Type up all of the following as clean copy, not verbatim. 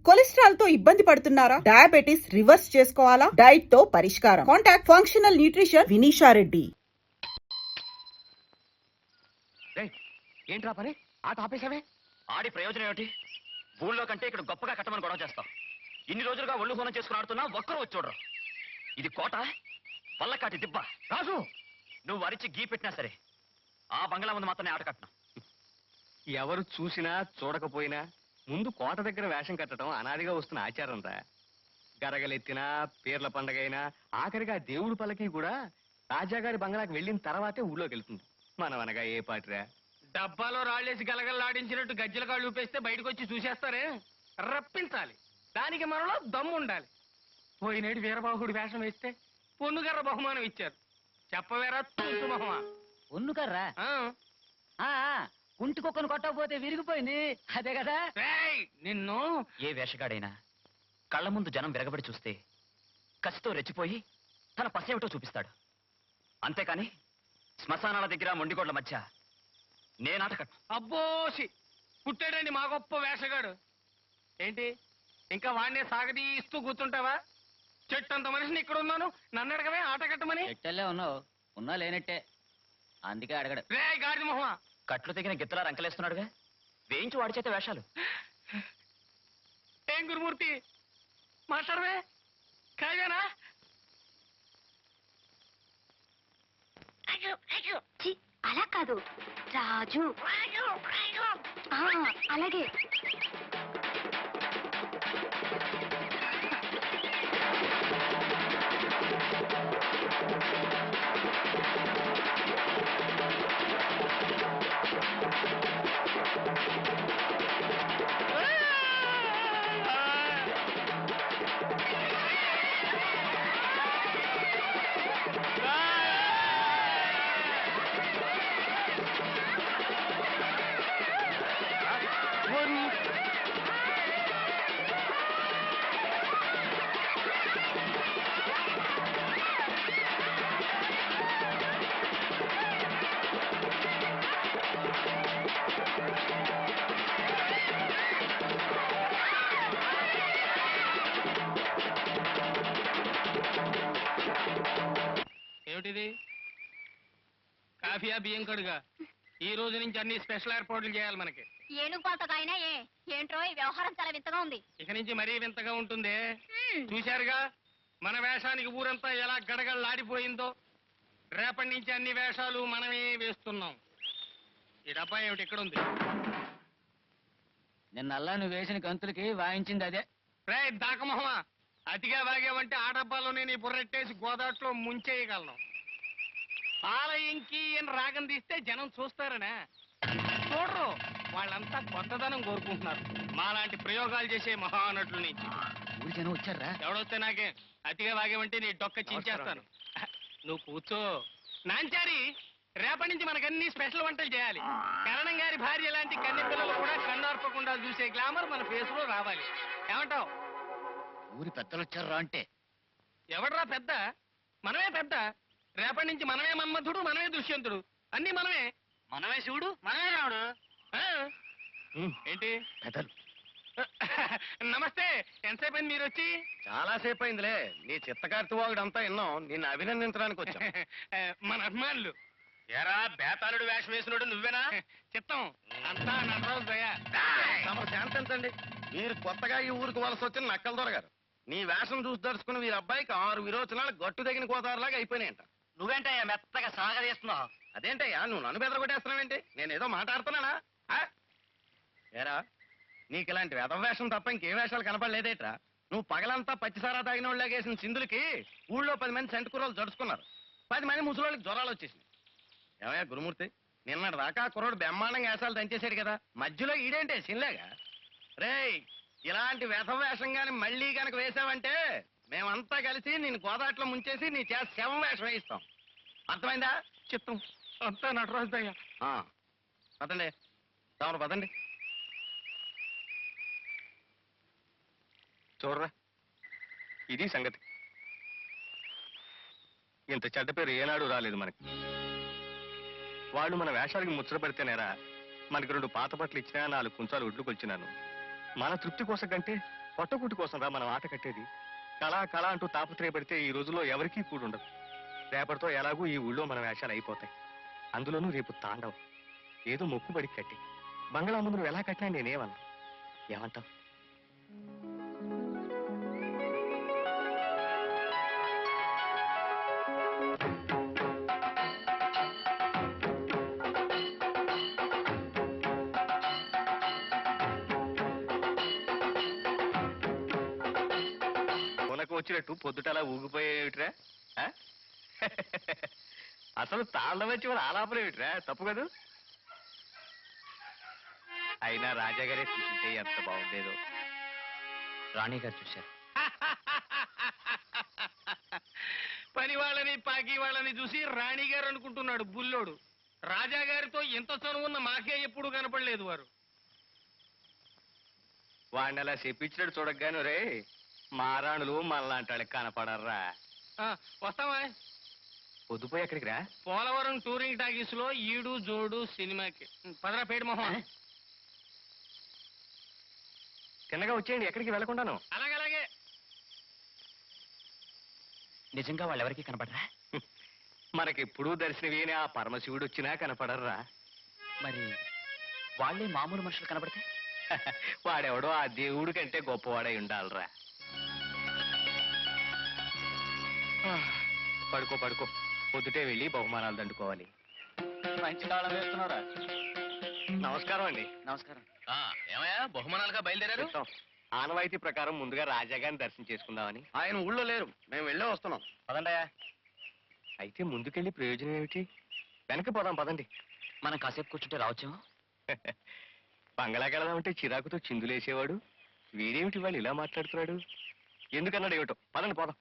Cholesterol తో ఇబ్బంది పడుతున్నారా? డయాబెటిస్ రివర్స్ చేసుకోవాలా? డైట్ తో పరిష్కారం. Contact functional nutrition Vinisha Reddy. ఏంట్రా పని? ఆట ఆపేసావే? ఆడి ప్రయోజనం ఏమిటి? ఊళ్ళో కంటే ఇక్కడ గొప్పగా కట్టమని గొడవ చేస్తాం. ఇన్ని రోజులుగా ఒళ్ళు హోనం చేసుకుని ఆడుతున్నా ఒక్కరు వచ్చి చూడరు. ఇది కోట, పల్లకాటి దిబ్బ. రాజు, నువ్వు అరిచి గీ పెట్టినా సరే ఆ బంగ్లా ముందు మాత్రమే ఆట కట్టినా. ఎవరు చూసినా చూడకపోయినా ముందు కోట దగ్గర వేషం కట్టడం అనాదిగా వస్తున్న ఆచారం రా. గరగలెత్తినా, పీర్ల పండగైనా, ఆఖరిగా దేవుడి పల్లకి కూడా రాజాగారి బంగ్లాకి వెళ్ళిన తర్వాతే ఊళ్ళోకి వెళ్తుంది. మనం అనగా ఏ పాటిరా? డబ్బాలో రాళ్ళేసి గలగల్లాడించినట్టు గజ్జల కాళ్ళు ఊపేస్తే బయటకు వచ్చి చూసేస్తారే? రప్పించాలి. దానికి మనలో దమ్ము ఉండాలి. పోయినేడు వీరబాహుడి వేషం వేస్తే పొన్నుగర్ర బహుమానం ఇచ్చారు. చెప్పవేరా తుంటు మొహమా? పొన్నుకర్రా? కుంటికొక్కను కొట్టకపోతే విరిగిపోయింది, అదే కదా? నిన్ను ఏ వేషగాడైనా కళ్ళ ముందు జనం విరగబడి చూస్తే కసితో రెచ్చిపోయి తన పసేమిటో చూపిస్తాడు. అంతేకాని శ్మశానాల దగ్గర మొండిగోడ్ల మధ్య నేనాట కట్టు. అబ్బోసి పుట్టాడండి మా గొప్ప వేషగాడు. ఏంటి ఇంకా వాడినే సాగదీస్తూ కూర్చుంటావా? చెట్టు అంత మనిషిని ఇక్కడ ఉన్నాను, నన్ను అడగవే ఆట కట్టమని? చెట్టెల్లే ఉన్నావు, ఉన్నా లేనట్టే, అందుకే అడగడు. రే గాడిద మొహమా! కట్లు తెగిన గిత్తలా రంకలేస్తున్నాడుగా, వేయించి వాడి చేత వేషాలు. ఏం గురుమూర్తి మాట్లాడవే? కాయనా? అలా కాదు రాజు. అలాగే ఏమిటిది? కాఫీయా బియ్యం కడుగా? ఈ రోజు నుంచి అన్ని స్పెషల్ ఏర్పాట్లు చేయాలి మనకి. ఏనుగు పాతకైనా ఏంట్రో ఈ వ్యవహారం చాలా వింతగా ఉంది. ఇక నుంచి మరీ వింతగా ఉంటుంది. చూశారుగా మన వేషానికి ఊరంతా ఎలా గడగడలాడిపోయిందో. రేపటి నుంచి అన్ని వేషాలు మనమే వేస్తున్నాం. ఈ డబ్బా ఏమిటి ఇక్కడ ఉంది? నిన్నల్లా నువ్వు వేసిన గంతులకి వాయించింది అదే. రే దాకమొహమా, అతిగా వాగేవంటే ఆ డబ్బాలోనే నీ బుర్రెట్టేసి గోదాట్లో ముంచేయగలను. ఆలయంకి అని రాగం తీస్తే జనం చూస్తారనే చూడరు. వాళ్ళంతా కొత్తదనం కోరుకుంటున్నారు మాలాంటి ప్రయోగాలు చేసే మహానటుల నుంచి. ఊరి జనం వచ్చారా? ఎవడొస్తే నాకే. అతిగా వాగేవంటే నీ డొక్క చించేస్తాను. నువ్వు కూర్చో నాంచారి. రేపటి నుంచి మనకన్నీ స్పెషల్ వంటలు చేయాలి. కరణం గారి భార్య లాంటి కన్నె పిల్లలు కూడా కన్నార్పకుండా చూసే గ్లామర్ మన ఫేస్ లో రావాలి. ఏమంటావు? ఊరి పెద్దలు వచ్చారా అంటే? ఎవడ్రా పెద్ద? మనమే పెద్ద. రేపటి నుంచి మనమే మన్మధుడు, మనమే దుష్యంతుడు, అన్ని మనమే. మనమే శివుడు, మనమే రావుడు. ఏంటి పెద్దలు నమస్తే. ఎంతసేపు అయింది మీరు వచ్చి? చాలా సేపు అయిందిలే. నీ చిత్తకార్తివాగుడంతా విన్నాం, నిన్ను అభినందించడానికి వచ్చాం. మన అభిమానులు. ఎరా బేతాళుడు వేషం వేసినోడు నువ్వేనా? చిత్తం అంతా నటరాజు దయ. తమరు శాంతించండి. మీరు కొత్తగా ఈ ఊరికి వలస వచ్చిన నక్కల దొరగారు. నీ వేషం చూసి దర్శకుని వీరి అబ్బాయికి 6 విరోచనాలు గట్టు తగిన గోదావరిలాగా అయిపోయినాయంట. నువ్వేంటయ్యా మెత్తగా సాగదీస్తున్నావు? అదేంటయ్యా నువ్వు నన్ను బెదరగొట్టేస్తున్నావేంటి? నేనేదో మాట్లాడుతున్నానా? ఏరా, నీకు ఇలాంటి వేషం తప్ప ఇంకే వేషాలు కనపడలేదేట్రా? నువ్వు పగలంతా పచ్చిసారా తాగిన వాళ్ళకి వేసిన సింధులకి ఊళ్ళో 10 మంది సెంటు కుర్రోలు జడుచుకున్నారు. 10 మంది ముసలోళ్ళకి జ్వరాలు వచ్చేసింది. ఏమయ్యా గురుమూర్తి, నిన్నటి దాకా కుర్రోడు బ్రహ్మాండంగా వేషాలు దంచేశాడు కదా, మధ్యలో ఈడేంటే సిన్లేగా? రేయ్, ఇలాంటి వేషం గాని మళ్ళీ కనుక వేసావంటే మేమంతా కలిసి నేను గోదాట్లో ముంచేసి నీ చేత శవం వేషం వేయిస్తాం. అర్థమైందా? చిత్తం అంతా నటరాజు దయ. పదండి, తమరు పదండి. చూడరా, ఇది సంగతి. ఇంత చెడ్డ పేరు ఏనాడు రాలేదు మనకి. వాళ్ళు మన వేషాలకి ముచ్చట పెడితేనేరా మనకి 2 పాత బట్టలు ఇచ్చినా 4 కుంచాలు ఒడ్లు కొలిచినాను. మన తృప్తి కోసం కంటే పొట్టకుట్టు కోసం రా మనం ఆట కట్టేది. కళ అంటూ తాపత్రయపడితే ఈ రోజుల్లో ఎవరికీ కూడుండదు. రేపటితో ఎలాగూ ఈ ఊళ్ళో మన వేషాలు అయిపోతాయి. అందులోనూ రేపు తాండవం. ఏదో మొక్కుబడి కట్టి బంగ్లా ముందు నువ్వు ఎలా కట్టినా నేనేమన్నా. ఏమంటావు? వచ్చినట్టు పొద్దుటలా ఊగిపోయేవిట్రా? అసలు తాళ్ళ వచ్చి వాళ్ళు ఆలాపలేవిట్రా? తప్పు కదా. అయినా రాజాగారే చూసింటే ఎంత బాగుండేదో. రాణి గారు చూశారు. పని వాళ్ళని పాకి వాళ్ళని చూసి రాణి గారు అనుకుంటున్నాడు బుల్లోడు. రాజా గారితో ఎంత చనువున్న మాకే ఎప్పుడు కనపడలేదు వారు. వాడిని అలా చెప్పించినట్టు చూడగాను రే మారాణులు మనలాంటి వాళ్ళకి కనపడర్రా. వస్తావా? పొద్దుపోయి ఎక్కడికి రా? పోలవరం టూరింగ్ టాకీస్ లో ఈడు జోడు సినిమాకి. పదరా పేడు మొహం. తిన్నగా వచ్చేయండి, ఎక్కడికి వెళ్ళకుండాను. అలాగే. నిజంగా వాళ్ళు ఎవరికి కనపడరా? మనకెప్పుడూ దర్శనమేని ఆ పరమశివుడు వచ్చినా కనపడర్రా. మరి వాళ్ళే మామూలు మనుషులు కనపడితే? వాడెవడో ఆ దేవుడి కంటే గొప్పవాడై ఉండాలరా. పడుకో పొద్దుటే వెళ్ళి బహుమానాలు దండుకోవాలి. మంచి తాళం వేస్తున్నారా? నమస్కారం అండి. నమస్కారం. ఏమయ్యా బహుమానాలుగా బయలుదేరారు? ఆనవాయితీ ప్రకారం ముందుగా రాజాగారిని దర్శనం చేసుకుందామని. ఆయన ఊళ్ళో లేరు, మేము వెళ్ళే వస్తున్నాం. పదండయా. అయితే ముందుకెళ్ళి ప్రయోజనం ఏమిటి? వెనక్కి పోదాం పదండి. మనం కాసేపు కూర్చుంటే రావచ్చేమో. బంగళాకెళదామంటే చిరాకుతో చిందులేసేవాడు వీడేమిటి వాళ్ళు ఇలా మాట్లాడుతున్నాడు? ఎందుకన్నాడు ఏమిటో. పదండి పోదాం.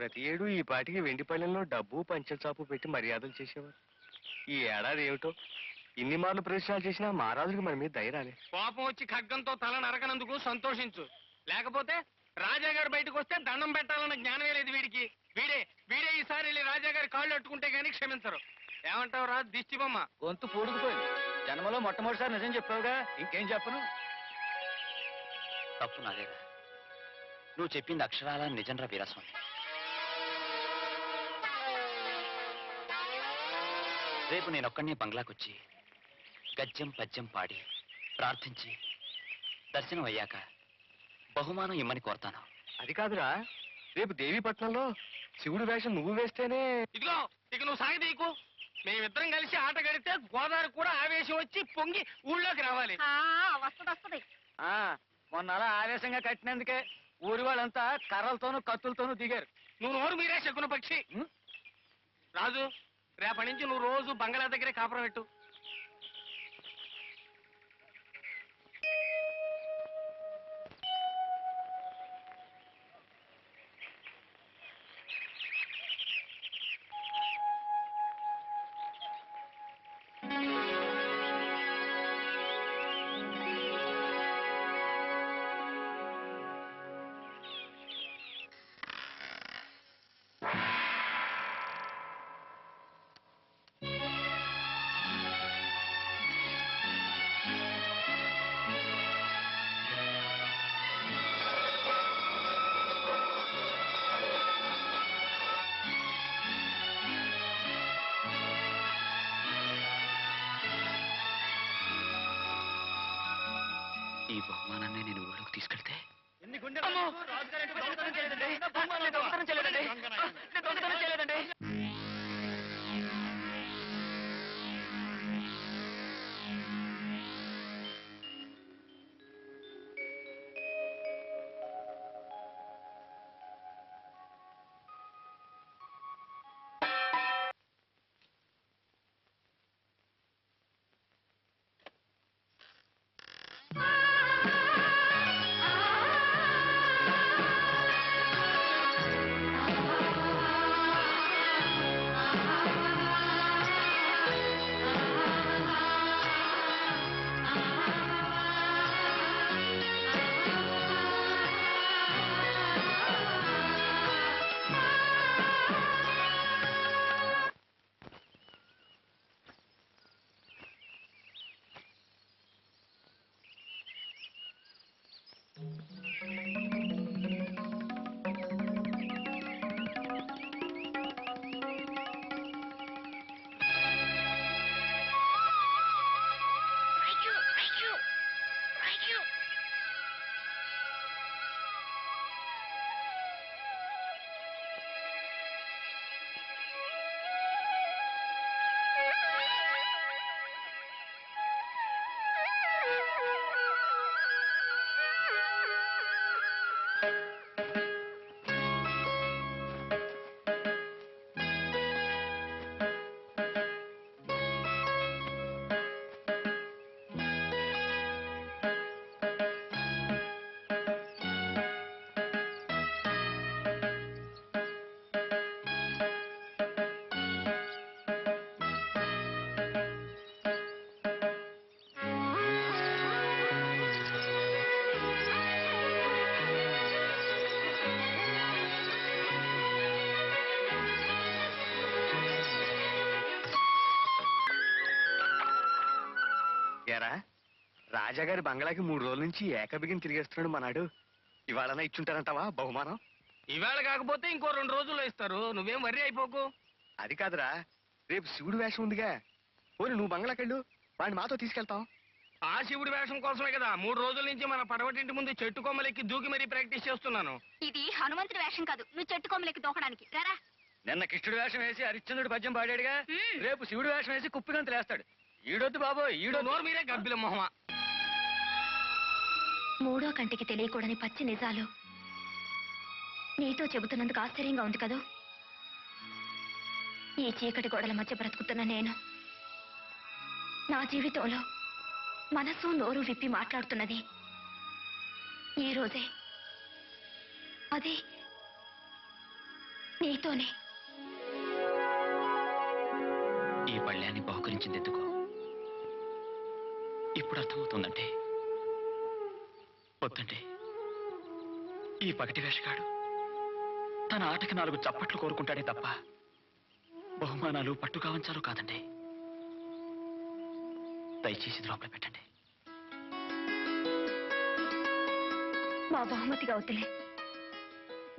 ప్రతి ఏడు ఈ పాటికి వెండిపల్లెంలో డబ్బు పంచెల చాపు పెట్టి మర్యాదలు చేసేవారు. ఈ ఏడాది ఏమిటో ఇన్ని మార్లు ప్రదర్శనలు చేసినా మహారాజుకి మన మీద ధైర్యాలే. కోపం వచ్చి ఖడ్గంతో తల నరకనందుకు సంతోషించు. లేకపోతే రాజాగారు బయటకు వస్తే దండం పెట్టాలన్న జ్ఞానమే లేదు వీడికి. వీడే ఈసారి వెళ్ళి రాజాగారి కాళ్ళు అట్టుకుంటే గానీ క్షమించరు. ఏమంటావు రా దిష్టి బొమ్మ? గొంతు పూడుకుపోయింది. జన్మలో మొట్టమొదటిసారి నిజం చెప్పావుగా, ఇంకేం చెప్పను. తప్పు నాదేరా. నువ్వు చెప్పింది అక్షరాల నిజంరా వీరస్వామి. రేపు నేనొక్కడిని బంగ్లాకొచ్చి గద్యం పద్యం పాడి ప్రార్థించి దర్శనం అయ్యాక బహుమానం ఇమ్మని కోరతాను. అది కాదురా, రేపు దేవీపట్నంలో శివుడు వేషం నువ్వు వేస్తేనే. ఇదిగో ఇక నువ్వు సాగదీకు. మేమిద్దరం కలిసి ఆట గడితే గోదావరి కూడా ఆవేశం వచ్చి పొంగి ఊళ్ళోకి రావాలి. వస్తది. మొన్న అలా ఆవేశంగా కట్టినందుకే ఊరి వాళ్ళంతా కర్రలతోనూ కత్తులతోనూ దిగారు. నువ్వు నోరు మీరే శకున పక్షి. రాజు, రేపటి నుంచి నువ్వు రోజు బంగ్లా దగ్గరే కాపురం పెట్టు. ఈ బహుమానాన్ని నేను ఊళ్ళోకి తీసుకెళ్తే ఎన్ని గుండెలు అమ్మో! రాజుగారింటి దొంగతనం చేయలేదండి. దొంగతనం నేను దొంగతనం చేయలేదండి. నేను దొంగతనం చేయలేదండి. ఏరా రాజాగారి బంగ్లాకి 3 రోజుల నుంచి ఏకబిగిని తిరిగేస్తున్నాడు మనాడు. ఇవాళనా ఇచ్చుంటారంటావా బహుమానం? ఈవేళ కాకపోతే ఇంకో 2 రోజుల్లో ఇస్తారు, నువ్వేం వర్రీ అయిపోకు. అది కాదురా, రేపు శివుడి వేషం ఉందిగా. పోనీ నువ్వు బంగ్లాకెళ్ళు, వాడిని మాతో తీసుకెళ్తాం. ఆ శివుడి వేషం కోసమే కదా 3 రోజుల నుంచి మన పడవటింటి ముందు చెట్టు కొమ్మలెక్కి దూకి మరీ ప్రాక్టీస్ చేస్తున్నాను. ఇది హనుమంతుడి వేషం కాదు, నువ్వు చెట్టు కొమ్మలకి దూకడానికి రారా. నిన్న కిష్టుడు వేషం వేసి హరిశ్చంద్రుడు పద్యం పాడాడుగా. మ్మ్. రేపు శివుడు వేషం వేసి కుప్పిగంతులు వేస్తాడు. ఈడొద్దు బాబోయ్, ఈడో నోరు మీరే గబ్బిల మొహమా. మూడో కంటికి తెలియకూడని పచ్చి నిజాలు నీతో చెబుతున్నందుకు ఆశ్చర్యంగా ఉంది కదూ. ఈ చీకటి గోడల మధ్య బ్రతుకుతున్న నేను నా జీవితంలో మనసు నోరు విప్పి మాట్లాడుతున్నది ఈ రోజే. అది నీతోనే. ఈ పళ్ళ్యాన్ని బహుకరించింది ఎందుకు ఇప్పుడు అర్థమవుతుందంటే. వద్దండి, ఈ పగటి వేషగాడు తన ఆటకి 4 చప్పట్లు కోరుకుంటాడే తప్ప బహుమానాలు పట్టుకావంచాలు కాదండి. దయచేసి లోపల పెట్టండి. మా బహుమతిగా అవుతులే,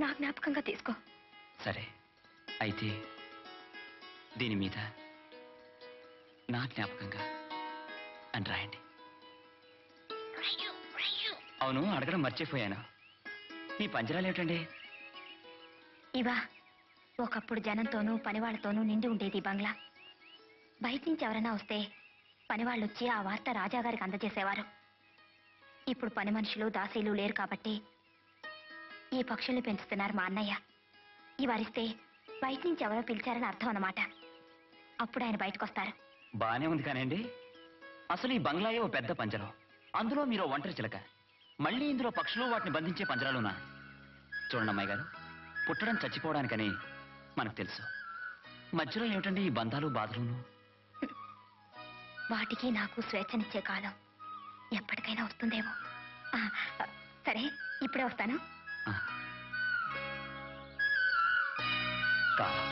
నా జ్ఞాపకంగా తీసుకో. సరే, అయితే దీని మీద నా జ్ఞాపకంగా అని రాయండి. అవును, అడగడం మర్చిపోయాను. ఈ పంజరాలు ఏమిటండి? ఇవా ఒకప్పుడు జనంతోనూ పనివాళ్లతోనూ నిండి ఉండేది ఈ బంగ్లా. బయట నుంచి ఎవరైనా వస్తే పనివాళ్ళు వచ్చి ఆ వార్త రాజాగారికి అందజేసేవారు. ఇప్పుడు పని మనుషులు దాసీలు లేరు కాబట్టి ఈ పక్షుల్ని పెంచుతున్నారు మా అన్నయ్య. ఈ వరిస్తే బయట నుంచి ఎవరో పిలిచారని అర్థం అన్నమాట. అప్పుడు ఆయన బయటకు వస్తారు. బానే ఉంది కానండి, అసలు ఈ బంగ్లాయే ఓ పెద్ద పంజరం. అందులో మీరు ఒంటరి చిలక, మళ్ళీ ఇందులో పక్షులు వాటిని బంధించే పంజరాలునా? చూడండి అమ్మాయి గారు, పుట్టడం చచ్చిపోవడానికని మనకు తెలుసు. మధ్యలో ఏమిటండి ఈ బంధాలు బాధలును? వాటికి నాకు స్వేచ్ఛనిచ్చే కాలం ఎప్పటికైనా వస్తుందేమో. ఆ, సరే, ఇప్పుడే వస్తాను. కాలం